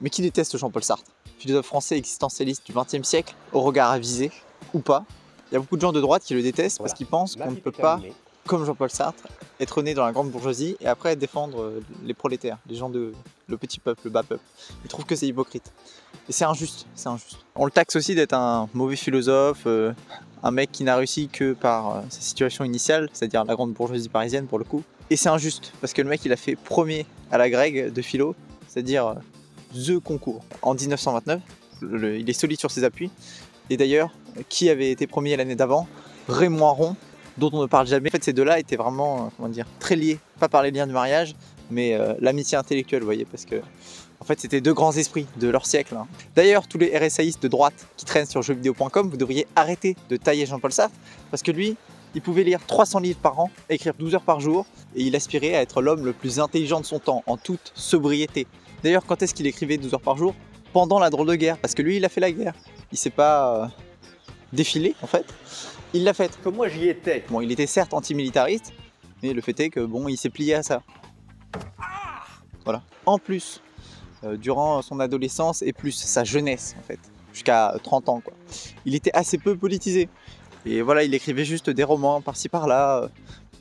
Mais qui déteste Jean-Paul Sartre? Philosophe français existentialiste du XXe siècle, au regard avisé, ou pas. Il y a beaucoup de gens de droite qui le détestent parce qu'ils pensent qu'on ne peut pas, comme Jean-Paul Sartre, être né dans la grande bourgeoisie et après défendre les prolétaires, les gens le petit peuple, le bas peuple. Ils trouvent que c'est hypocrite. Et c'est injuste, c'est injuste. On le taxe aussi d'être un mauvais philosophe, un mec qui n'a réussi que par sa situation initiale, c'est-à-dire la grande bourgeoisie parisienne pour le coup. Et c'est injuste, parce que le mec il a fait premier à la Greg de philo, c'est-à-dire THE concours. En 1929, il est solide sur ses appuis. Et d'ailleurs, qui avait été premier l'année d'avant? Raymond Aron, dont on ne parle jamais. En fait, ces deux-là étaient vraiment, comment dire, très liés. Pas par les liens du mariage, mais l'amitié intellectuelle, vous voyez, parce que en fait, c'était deux grands esprits de leur siècle. Hein. D'ailleurs, tous les RSAistes de droite qui traînent sur jeuxvideo.com, vous devriez arrêter de tailler Jean-Paul Sartre, parce que lui, il pouvait lire 300 livres par an, écrire 12 heures par jour, et il aspirait à être l'homme le plus intelligent de son temps, en toute sobriété. D'ailleurs, quand est-ce qu'il écrivait 12 heures par jour? Pendant la drôle de guerre, parce que lui, il a fait la guerre. Il s'est pas défilé, en fait. Il l'a faite. Comme moi, j'y étais. Bon, il était certes antimilitariste, mais le fait est que, bon, il s'est plié à ça. Voilà. En plus, durant son adolescence et plus sa jeunesse, en fait, jusqu'à 30 ans, quoi, il était assez peu politisé. Et voilà, il écrivait juste des romans par-ci par-là,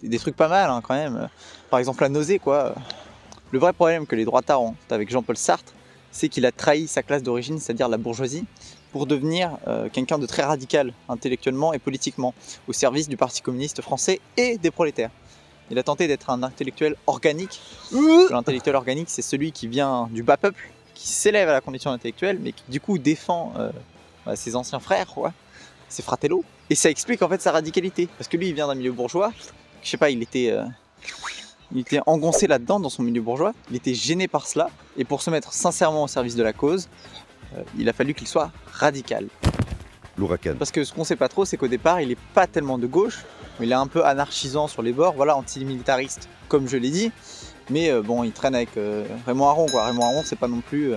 des trucs pas mal, hein, quand même. Par exemple, La Nausée, quoi. Le vrai problème que les droitards ont avec Jean-Paul Sartre, c'est qu'il a trahi sa classe d'origine, c'est-à-dire la bourgeoisie, pour devenir quelqu'un de très radical, intellectuellement et politiquement, au service du Parti communiste français et des prolétaires. Il a tenté d'être un intellectuel organique. L'intellectuel organique, c'est celui qui vient du bas peuple, qui s'élève à la condition intellectuelle, mais qui du coup défend ses anciens frères, quoi, ses fratellos. Et ça explique en fait sa radicalité, parce que lui, il vient d'un milieu bourgeois. Je sais pas, il était engoncé là-dedans, dans son milieu bourgeois. Il était gêné par cela, et pour se mettre sincèrement au service de la cause, il a fallu qu'il soit radical. L'ouragan. Parce que ce qu'on sait pas trop, c'est qu'au départ, il est pas tellement de gauche, mais il est un peu anarchisant sur les bords, voilà, antimilitariste, comme je l'ai dit. Mais bon, il traîne avec Raymond Aron, quoi. Raymond Aron, c'est pas non plus,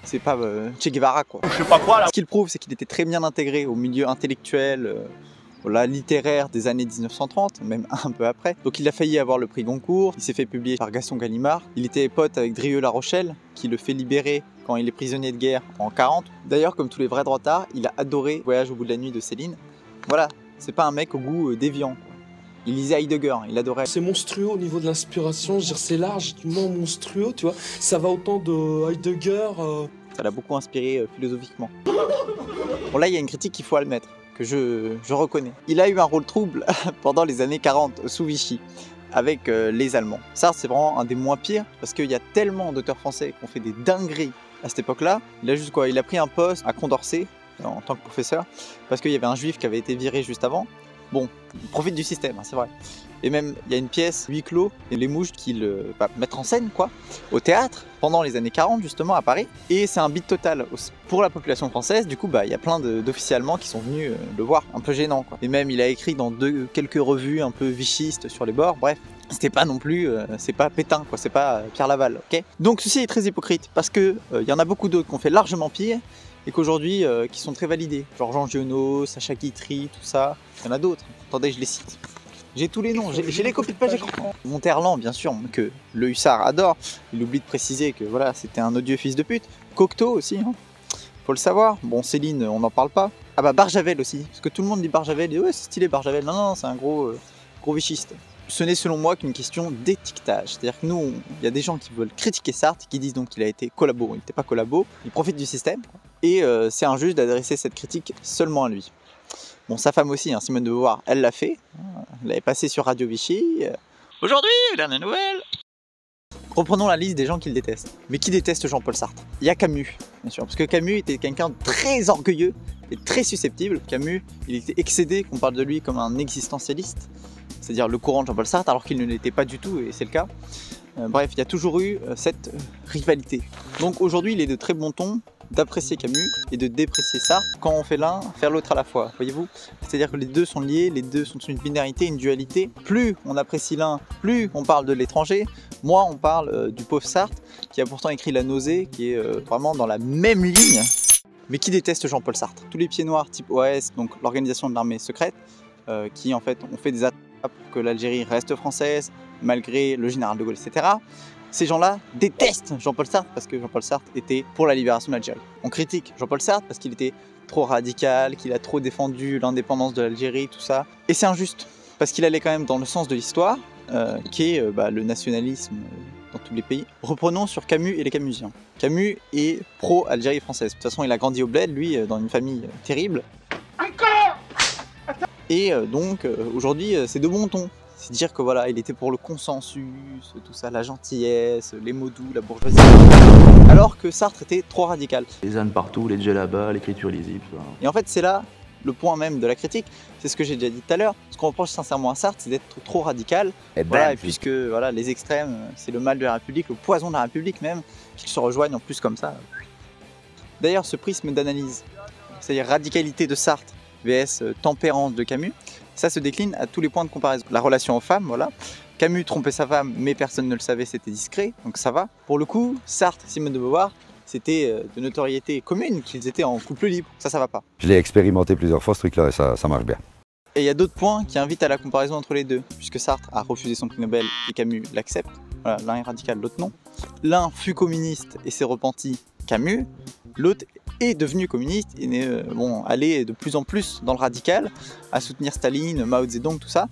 c'est pas Che Guevara, quoi. Je sais pas quoi, là. Ce qu'il prouve, c'est qu'il était très bien intégré au milieu intellectuel, voilà, littéraire des années 1930, même un peu après. Donc il a failli avoir le prix Goncourt, il s'est fait publier par Gaston Gallimard. Il était pote avec Drieux-La Rochelle, qui le fait libérer quand il est prisonnier de guerre en 40. D'ailleurs, comme tous les vrais droitards, il a adoré Voyage au bout de la nuit de Céline. Voilà, c'est pas un mec au goût déviant, quoi. Il lisait Heidegger, il adorait. C'est monstrueux au niveau de l'inspiration, je veux dire, c'est large, du moins monstrueux, tu vois. Ça va autant de Heidegger... Ça l'a beaucoup inspiré philosophiquement. Bon là, il y a une critique qu'il faut admettre, que je reconnais. Il a eu un rôle trouble pendant les années 40, sous Vichy, avec les Allemands. Sartre, c'est vraiment un des moins pires, parce qu'il y a tellement d'auteurs français qui ont fait des dingueries à cette époque-là. Il a juste quoi, il a pris un poste à Condorcet, en tant que professeur, parce qu'il y avait un juif qui avait été viré juste avant. Bon, il profite du système, hein, c'est vrai. Et même, il y a une pièce, huis clos, et les mouches qu'il va mettre en scène, quoi, au théâtre, pendant les années 40, justement, à Paris. Et c'est un beat total pour la population française. Du coup, il y a plein d'officiers allemands qui sont venus le voir, un peu gênant, quoi. Et même, il a écrit dans quelques revues un peu vichistes sur les bords, bref. C'était pas non plus, c'est pas Pétain, quoi, c'est pas Pierre Laval, ok. Donc ceci est très hypocrite, parce que y en a beaucoup d'autres qui ont fait largement pire, et qu'aujourd'hui, qui sont très validés. Genre Jean Giono, Sacha Guitry, tout ça. Il y en a d'autres. Attendez, je les cite. J'ai tous les noms, j'ai les copies de page écran. Monterland, bien sûr, que le hussard adore. Il oublie de préciser que voilà, c'était un odieux fils de pute. Cocteau aussi, hein. Faut le savoir. Bon, Céline, on n'en parle pas. Ah bah Barjavel aussi, parce que tout le monde dit Barjavel, et ouais, c'est stylé Barjavel. Non, non, c'est un gros vichiste. Ce n'est selon moi qu'une question d'étiquetage. C'est-à-dire que nous, il y a des gens qui veulent critiquer Sartre, qui disent donc qu'il a été collabo. Il n'était pas collabo, il profite du système. Et c'est injuste d'adresser cette critique seulement à lui. Bon, sa femme aussi, hein, Simone de Beauvoir, elle l'a fait. Elle l'avait passé sur Radio Vichy. Aujourd'hui, dernière nouvelle. Reprenons la liste des gens qui le détestent. Mais qui déteste Jean-Paul Sartre? Il y a Camus, bien sûr. Parce que Camus était quelqu'un de très orgueilleux et très susceptible. Camus, il était excédé qu'on parle de lui comme un existentialiste. C'est-à-dire le courant de Jean-Paul Sartre, alors qu'il ne l'était pas du tout, et c'est le cas. Bref, il y a toujours eu cette rivalité. Donc aujourd'hui, il est de très bon ton d'apprécier Camus et de déprécier Sartre quand on fait l'un, faire l'autre à la fois, voyez-vous? C'est-à-dire que les deux sont liés, les deux sont une binarité, une dualité. Plus on apprécie l'un, plus on parle de l'étranger, moins on parle du pauvre Sartre, qui a pourtant écrit La Nausée, qui est vraiment dans la même ligne. Mais qui déteste Jean-Paul Sartre? Tous les pieds noirs type OAS, donc l'organisation de l'armée secrète, qui en fait ont fait des attaques pour que l'Algérie reste française, malgré le général de Gaulle, etc. Ces gens-là détestent Jean-Paul Sartre parce que Jean-Paul Sartre était pour la libération de l'Algérie. On critique Jean-Paul Sartre parce qu'il était trop radical, qu'il a trop défendu l'indépendance de l'Algérie, tout ça. Et c'est injuste, parce qu'il allait quand même dans le sens de l'histoire, qui est le nationalisme dans tous les pays. Reprenons sur Camus et les Camusiens. Camus est pro-Algérie française. De toute façon, il a grandi au bled, lui, dans une famille terrible. Encore. Et donc, aujourd'hui, c'est de bon ton. C'est dire que voilà, il était pour le consensus, tout ça, la gentillesse, les mots doux, la bourgeoisie. Alors que Sartre était trop radical. Les ânes partout, les djellabas, l'écriture lisible. Et en fait, c'est là le point même de la critique. C'est ce que j'ai déjà dit tout à l'heure. Ce qu'on reproche sincèrement à Sartre, c'est d'être trop radical. Et puisque voilà, les extrêmes, c'est le mal de la République, le poison de la République même, qu'ils se rejoignent en plus comme ça. D'ailleurs, ce prisme d'analyse, c'est-à-dire radicalité de Sartre vs tempérance de Camus, ça se décline à tous les points de comparaison. La relation aux femmes, voilà. Camus trompait sa femme, mais personne ne le savait, c'était discret, donc ça va. Pour le coup, Sartre et Simone de Beauvoir, c'était de notoriété commune qu'ils étaient en couple libre, ça va pas. Je l'ai expérimenté plusieurs fois ce truc-là et ça marche bien. Et il y a d'autres points qui invitent à la comparaison entre les deux, puisque Sartre a refusé son prix Nobel et Camus l'accepte. Voilà, l'un est radical, l'autre non. L'un fut communiste et s'est repenti, Camus. L'autre est devenu communiste et est allé de plus en plus dans le radical, à soutenir Staline, Mao Zedong, tout ça.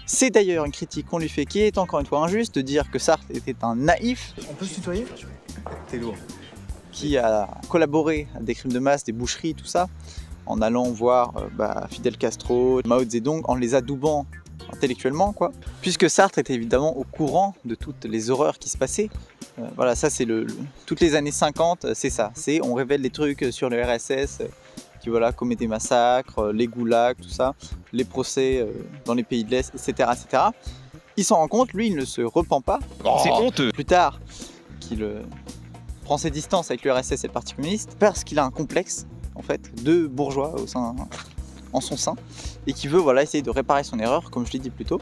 C'est d'ailleurs une critique qu'on lui fait qui est encore une fois injuste, de dire que Sartre était un naïf. On peut se tutoyer? T'es lourd. Qui a collaboré à des crimes de masse, des boucheries, tout ça, en allant voir Fidel Castro, Mao Zedong, en les adoubant intellectuellement, quoi. Puisque Sartre était évidemment au courant de toutes les horreurs qui se passaient. Voilà, ça c'est toutes les années 50, c'est ça. C'est on révèle des trucs sur le RSS qui commet des massacres, les goulags, tout ça, les procès dans les pays de l'Est, etc., etc. Il s'en rend compte, lui, il ne se repent pas. C'est honteux. Plus tard, qu'il prend ses distances avec le RSS et le Parti communiste parce qu'il a un complexe, en fait, de bourgeois en son sein et qui veut essayer de réparer son erreur, comme je l'ai dit plus tôt.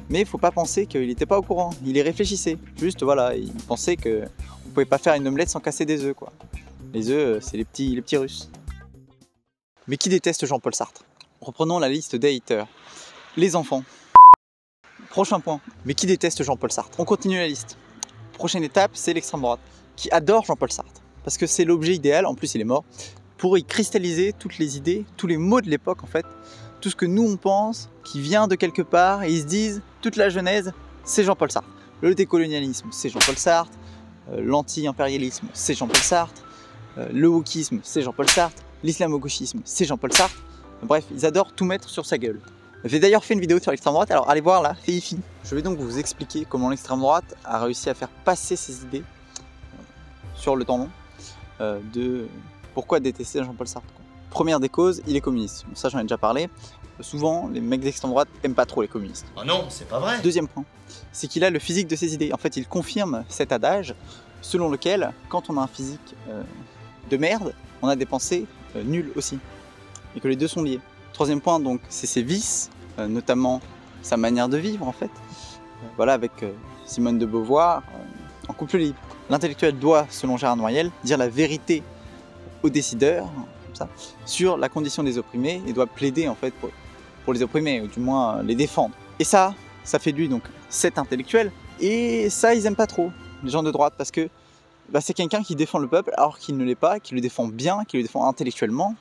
Mais il ne faut pas penser qu'il n'était pas au courant, il y réfléchissait. Juste, il pensait qu'on ne pouvait pas faire une omelette sans casser des œufs, quoi. Les œufs, c'est les petits Russes. Mais qui déteste Jean-Paul Sartre? Reprenons la liste des haters. Les enfants. Prochain point. Mais qui déteste Jean-Paul Sartre? On continue la liste. Prochaine étape, c'est l'extrême droite, qui adore Jean-Paul Sartre. Parce que c'est l'objet idéal, en plus il est mort, pour y cristalliser toutes les idées, tous les mots de l'époque en fait, tout ce que nous on pense, qui vient de quelque part, et ils se disent, toute la genèse, c'est Jean-Paul Sartre. Le décolonialisme, c'est Jean-Paul Sartre. L'anti-impérialisme, c'est Jean-Paul Sartre. Le wokisme, c'est Jean-Paul Sartre. L'islamo-gauchisme, c'est Jean-Paul Sartre. Bref, ils adorent tout mettre sur sa gueule. J'ai d'ailleurs fait une vidéo sur l'extrême droite, alors allez voir là, c'est ici. Je vais donc vous expliquer comment l'extrême droite a réussi à faire passer ses idées sur le temps long de pourquoi détester Jean-Paul Sartre. Première des causes, il est communiste. Bon, ça j'en ai déjà parlé. Souvent, les mecs d'extrême droite aiment pas trop les communistes. Oh non, c'est pas vrai. Deuxième point, c'est qu'il a le physique de ses idées. En fait, il confirme cet adage selon lequel, quand on a un physique de merde, on a des pensées nulles aussi. Et que les deux sont liés. Troisième point, donc, c'est ses vices, notamment sa manière de vivre, en fait. Avec Simone de Beauvoir, en couple libre. L'intellectuel doit, selon Gérard Noiriel, dire la vérité aux décideurs, comme ça, sur la condition des opprimés, et doit plaider, en fait, pour les opprimés, ou du moins les défendre. Et ça fait de lui, donc, cet intellectuel, et ça, ils aiment pas trop, les gens de droite, parce que c'est quelqu'un qui défend le peuple, alors qu'il ne l'est pas, qui le défend bien, qui le défend intellectuellement.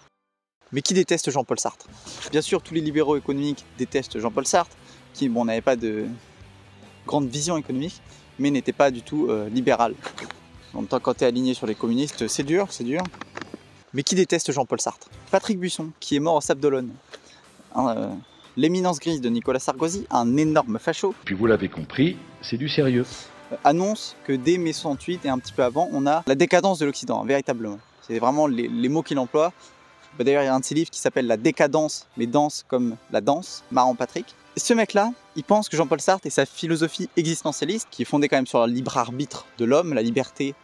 Mais qui déteste Jean-Paul Sartre? Bien sûr, tous les libéraux économiques détestent Jean-Paul Sartre, qui n'avait pas de grande vision économique, mais n'était pas du tout libéral. En même temps, quand tu es aligné sur les communistes, c'est dur, c'est dur. Mais qui déteste Jean-Paul Sartre? Patrick Buisson, qui est mort au Sable d'Olonne. L'éminence grise de Nicolas Sarkozy, un énorme facho. Puis vous l'avez compris, c'est du sérieux. Annonce que dès mai 68 et un petit peu avant, on a la décadence de l'Occident, véritablement. C'est vraiment les mots qu'il emploie. D'ailleurs, il y a un de ses livres qui s'appelle La décadence, mais danse comme la danse, Marrant Patrick. Et ce mec-là, il pense que Jean-Paul Sartre et sa philosophie existentialiste, qui est fondée quand même sur le libre arbitre de l'homme, la liberté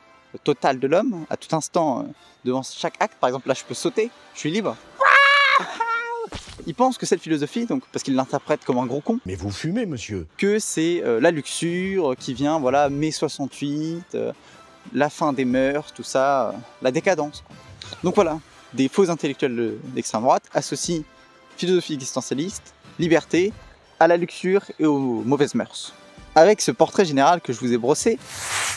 totale de l'homme, à tout instant, devant chaque acte, par exemple là je peux sauter, je suis libre. Il pense que cette philosophie, donc, parce qu'il l'interprète comme un gros con, Mais vous fumez, monsieur. que c'est la luxure qui vient, mai 68, la fin des mœurs, tout ça, la décadence. Donc voilà, des faux intellectuels d'extrême droite associent philosophie existentialiste, liberté, à la luxure et aux mauvaises mœurs. Avec ce portrait général que je vous ai brossé,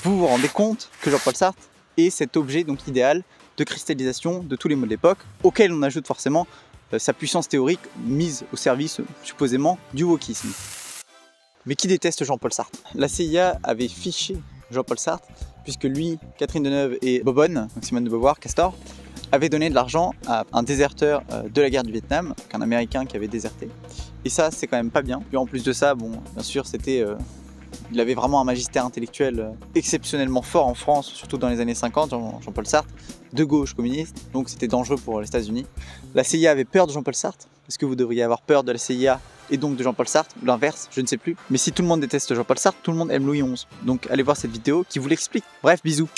vous vous rendez compte que Jean-Paul Sartre est cet objet donc idéal de cristallisation de tous les mots de l'époque, auquel on ajoute forcément sa puissance théorique mise au service supposément du wokisme. Mais qui déteste Jean-Paul Sartre? La CIA avait fiché Jean-Paul Sartre puisque lui, Catherine Deneuve et Bobonne, donc Simone de Beauvoir, Castor, avaient donné de l'argent à un déserteur de la guerre du Vietnam, un Américain qui avait déserté. Et ça, c'est quand même pas bien. Et en plus de ça, bon, bien sûr, c'était... il avait vraiment un magistère intellectuel exceptionnellement fort en France, surtout dans les années 50, Jean-Paul Sartre, de gauche communiste, donc c'était dangereux pour les États-Unis. La CIA avait peur de Jean-Paul Sartre. Est-ce que vous devriez avoir peur de la CIA et donc de Jean-Paul Sartre, ou l'inverse, je ne sais plus. Mais si tout le monde déteste Jean-Paul Sartre, tout le monde aime Louis XI. Donc allez voir cette vidéo qui vous l'explique. Bref, bisous.